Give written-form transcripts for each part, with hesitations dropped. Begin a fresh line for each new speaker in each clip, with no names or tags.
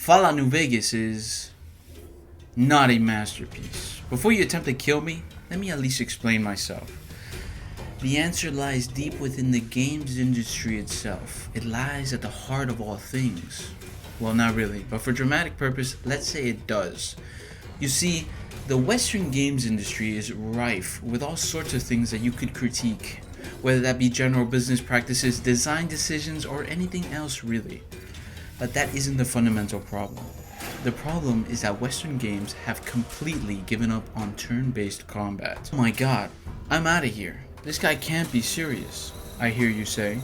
Fallout New Vegas is not a masterpiece. Before you attempt to kill me, let me at least explain myself. The answer lies deep within the games industry itself. It lies at the heart of all things. Well, not really, but for dramatic purpose, let's say it does. You see, the Western games industry is rife with all sorts of things that you could critique, whether that be general business practices, design decisions, or anything else really. But that isn't the fundamental problem. The problem is that Western games have completely given up on turn-based combat. Oh my god, I'm out of here. This guy can't be serious, I hear you say.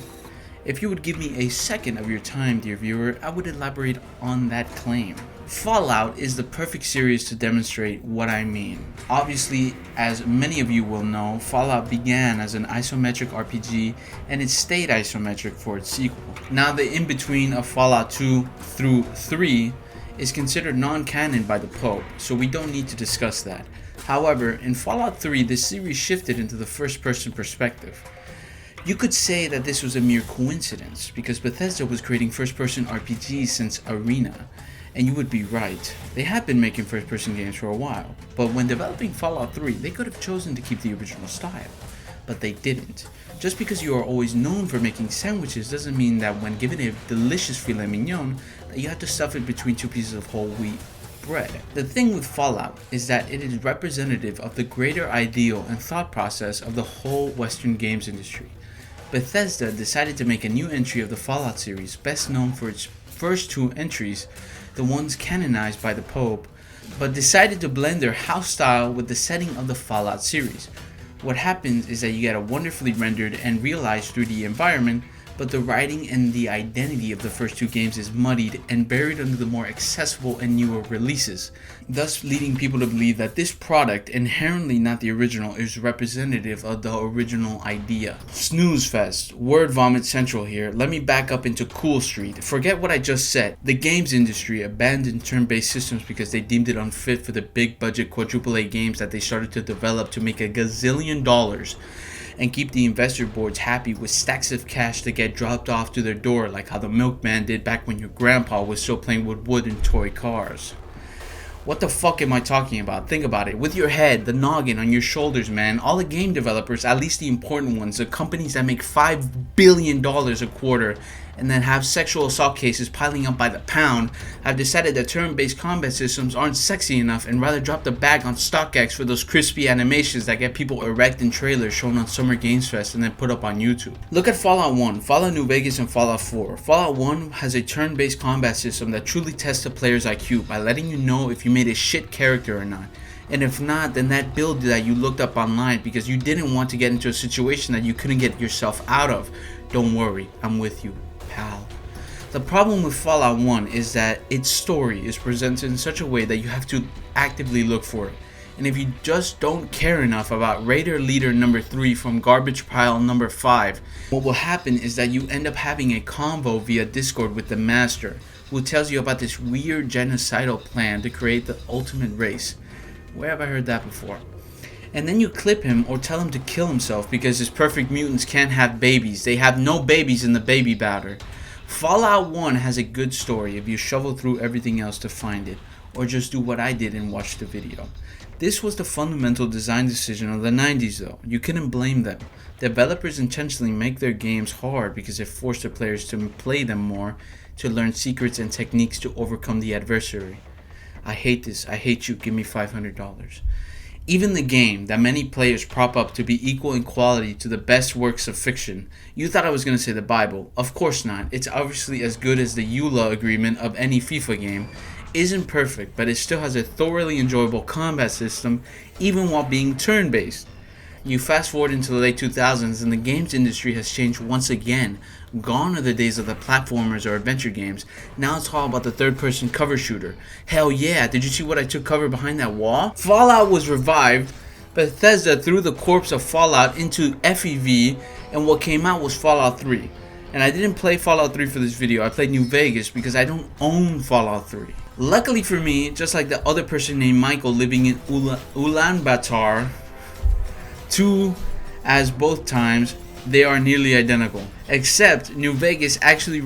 If you would give me a second of your time, dear viewer, I would elaborate on that claim. Fallout is the perfect series to demonstrate what I mean. Obviously, as many of you will know, Fallout began as an isometric RPG and it stayed isometric for its sequel. Now the in-between of Fallout 2 through 3 is considered non-canon by the Pope, so we don't need to discuss that. However, in Fallout 3, the series shifted into the first-person perspective. You could say that this was a mere coincidence, because Bethesda was creating first-person RPGs since Arena, and you would be right. They had been making first-person games for a while, but when developing Fallout 3, they could have chosen to keep the original style, but they didn't. Just because you are always known for making sandwiches doesn't mean that when given a delicious filet mignon, that you have to stuff it between two pieces of whole wheat bread. The thing with Fallout is that it is representative of the greater ideal and thought process of the whole Western games industry. Bethesda decided to make a new entry of the Fallout series, best known for its first two entries, the ones canonized by the Pope, but decided to blend their house style with the setting of the Fallout series. What happens is that you get a wonderfully rendered and realized 3D environment, but the writing and the identity of the first two games is muddied and buried under the more accessible and newer releases, thus leading people to believe that this product, inherently not the original, is representative of the original idea. Snooze fest, word vomit central here. Let me back up into Cool Street. Forget what I just said. The games industry abandoned turn-based systems because they deemed it unfit for the big budget quadruple A games that they started to develop to make a gazillion dollars and keep the investor boards happy with stacks of cash to get dropped off to their door, like how the milkman did back when your grandpa was still playing with wood and toy cars. What the fuck am I talking about? Think about it. With your head, the noggin on your shoulders, man. All the game developers, at least the important ones, the companies that make $5 billion a quarter and then have sexual assault cases piling up by the pound, have decided that turn-based combat systems aren't sexy enough and rather drop the bag on StockX for those crispy animations that get people erect in trailers shown on Summer Games Fest and then put up on YouTube. Look at Fallout 1, Fallout New Vegas, and Fallout 4. Fallout 1 has a turn-based combat system that truly tests a player's IQ by letting you know if you made a shit character or not. And if not, then that build that you looked up online because you didn't want to get into a situation that you couldn't get yourself out of. Don't worry, I'm with you, pal. The problem with Fallout 1 is that its story is presented in such a way that you have to actively look for it. And if you just don't care enough about Raider Leader number 3 from Garbage Pile number 5, what will happen is that you end up having a convo via Discord with the Master, who tells you about this weird genocidal plan to create the ultimate race. Where have I heard that before? And then you clip him or tell him to kill himself because his perfect mutants can't have babies. They have no babies in the baby batter. Fallout 1 has a good story if you shovel through everything else to find it, or just do what I did and watch the video. This was the fundamental design decision of the 90s though. You couldn't blame them. Developers intentionally make their games hard because it forced the players to play them more, to learn secrets and techniques to overcome the adversary. I hate this. I hate you. Give me $500. Even the game that many players prop up to be equal in quality to the best works of fiction. You thought I was going to say the Bible. Of course not. It's obviously as good as the EULA agreement of any FIFA game. Isn't perfect, but it still has a thoroughly enjoyable combat system even while being turn-based. You fast forward into the late 2000s and the games industry has changed once again. Gone are the days of the platformers or adventure games. Now it's all about the third-person cover shooter. Hell yeah, did you see what I took cover behind that wall? Fallout was revived. Bethesda threw the corpse of Fallout into FEV and what came out was Fallout 3. And I didn't play Fallout 3 for this video, I played New Vegas because I don't own Fallout 3. Luckily for me, just like the other person named Michael living in Ulaanbaatar, 2 as both times, they are nearly identical. Except New Vegas actually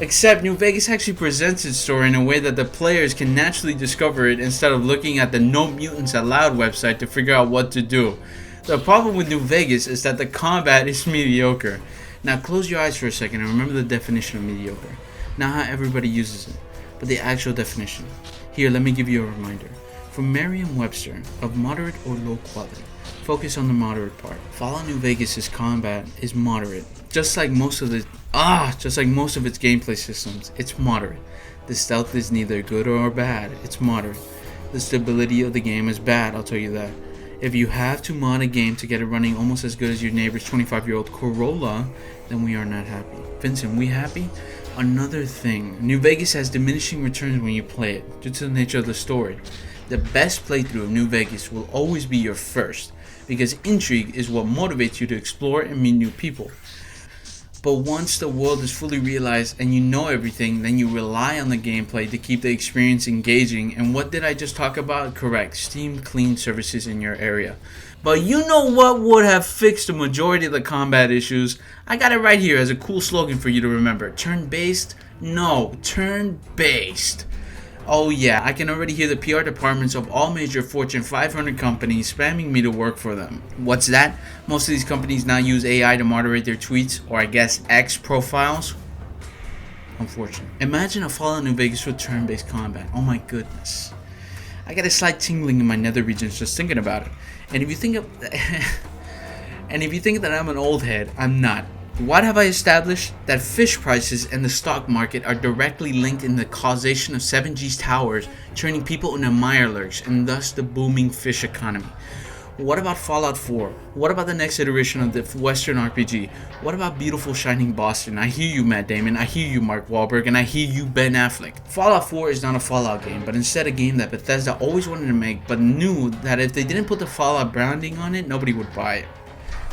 Except New Vegas actually presents its story in a way that the players can naturally discover it instead of looking at the No Mutants Allowed website to figure out what to do. The problem with New Vegas is that the combat is mediocre. Now close your eyes for a second and remember the definition of mediocre. Not how everybody uses it, but the actual definition. Here, let me give you a reminder. From Merriam-Webster, of moderate or low quality. Focus on the moderate part. Fallout New Vegas' combat is moderate. Just like most of its gameplay systems, it's moderate. The stealth is neither good or bad, it's moderate. The stability of the game is bad, I'll tell you that. If you have to mod a game to get it running almost as good as your neighbor's 25-year-old Corolla, then we are not happy. Vincent, we happy? Another thing, New Vegas has diminishing returns when you play it, due to the nature of the story. The best playthrough of New Vegas will always be your first, because intrigue is what motivates you to explore and meet new people. But once the world is fully realized and you know everything, then you rely on the gameplay to keep the experience engaging. And what did I just talk about? Correct, Steam clean services in your area. But you know what would have fixed the majority of the combat issues? I got it right here as a cool slogan for you to remember. Turn-based? No, turn-based. Oh yeah, I can already hear the PR departments of all major Fortune 500 companies spamming me to work for them. What's that? Most of these companies now use AI to moderate their tweets, or I guess X profiles. Unfortunate. Imagine a Fallout New Vegas with turn-based combat. Oh my goodness. I got a slight tingling in my nether regions just thinking about it. And if you think that I'm an old head, I'm not. What have I established? That fish prices and the stock market are directly linked in the causation of 7G's towers turning people into mirelurks and thus the booming fish economy. What about Fallout 4? What about the next iteration of the Western RPG? What about beautiful shining Boston? I hear you, Matt Damon, I hear you, Mark Wahlberg, and I hear you, Ben Affleck. Fallout 4 is not a Fallout game, but instead a game that Bethesda always wanted to make, but knew that if they didn't put the Fallout branding on it, nobody would buy it.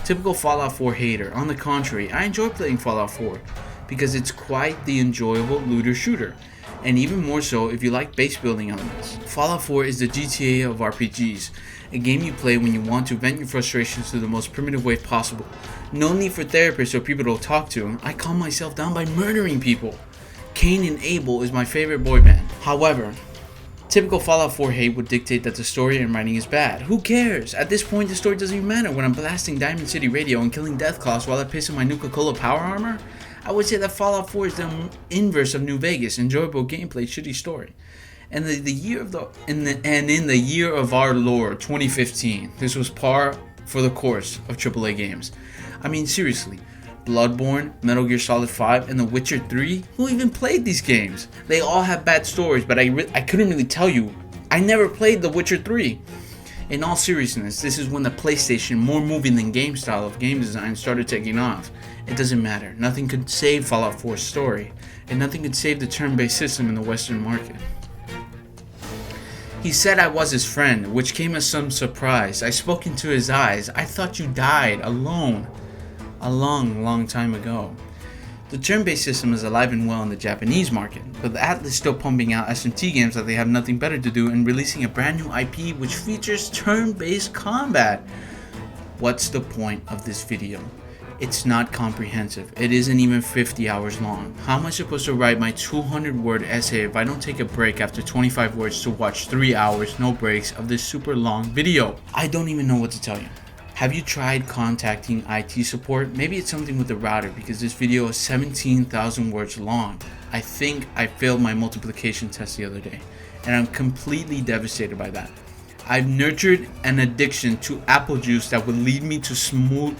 Typical Fallout 4 hater. On the contrary, I enjoy playing Fallout 4 because it's quite the enjoyable looter shooter, and even more so if you like base building elements. Fallout 4 is the GTA of RPGs, a game you play when you want to vent your frustrations through the most primitive way possible. No need for therapists or people to talk to. I calm myself down by murdering people. Cain and Abel is my favorite boy band. However, typical Fallout 4 hate would dictate that the story and writing is bad. Who cares? At this point, the story doesn't even matter when I'm blasting Diamond City Radio and killing Deathclaws while I piss in my Nuka-Cola power armor. I would say that Fallout 4 is the inverse of New Vegas, enjoyable gameplay, shitty story. And in the year of our Lord, 2015, this was par for the course of AAA games. I mean, seriously. Bloodborne, Metal Gear Solid 5, and The Witcher 3? Who even played these games? They all have bad stories, but I couldn't really tell you. I never played The Witcher 3. In all seriousness, this is when the PlayStation, more moving than game style of game design, started taking off. It doesn't matter. Nothing could save Fallout 4's story, and nothing could save the turn-based system in the Western market. He said I was his friend, which came as some surprise. I spoke into his eyes. I thought you died alone. A long time ago. The turn-based system is alive and well in the Japanese market, but the Atlas is still pumping out SMT games that they have nothing better to do and releasing a brand new IP which features turn-based combat. What's the point of this video? It's not comprehensive. It isn't even 50 hours long. How am I supposed to write my 200-word essay if I don't take a break after 25 words to watch 3 hours, no breaks, of this super long video? I don't even know what to tell you. Have you tried contacting IT support? Maybe it's something with the router because this video is 17,000 words long. I think I failed my multiplication test the other day, and I'm completely devastated by that. I've nurtured an addiction to apple juice that would lead me to snorting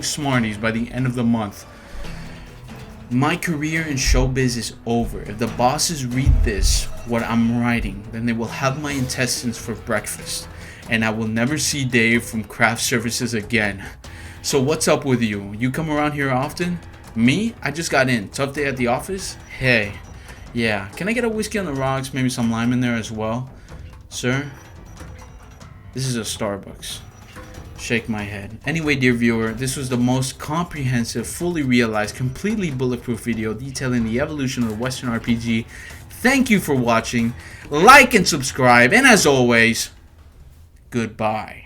Smarties by the end of the month. My career in showbiz is over. If the bosses read this, what I'm writing, then they will have my intestines for breakfast, and I will never see Dave from Craft Services again. So what's up with you? You come around here often? Me? I just got in. Tough day at the office? Hey. Yeah. Can I get a whiskey on the rocks? Maybe some lime in there as well? Sir? This is a Starbucks. Shake my head. Anyway, dear viewer, this was the most comprehensive, fully realized, completely bulletproof video detailing the evolution of the Western RPG. Thank you for watching. Like and subscribe, and as always, goodbye.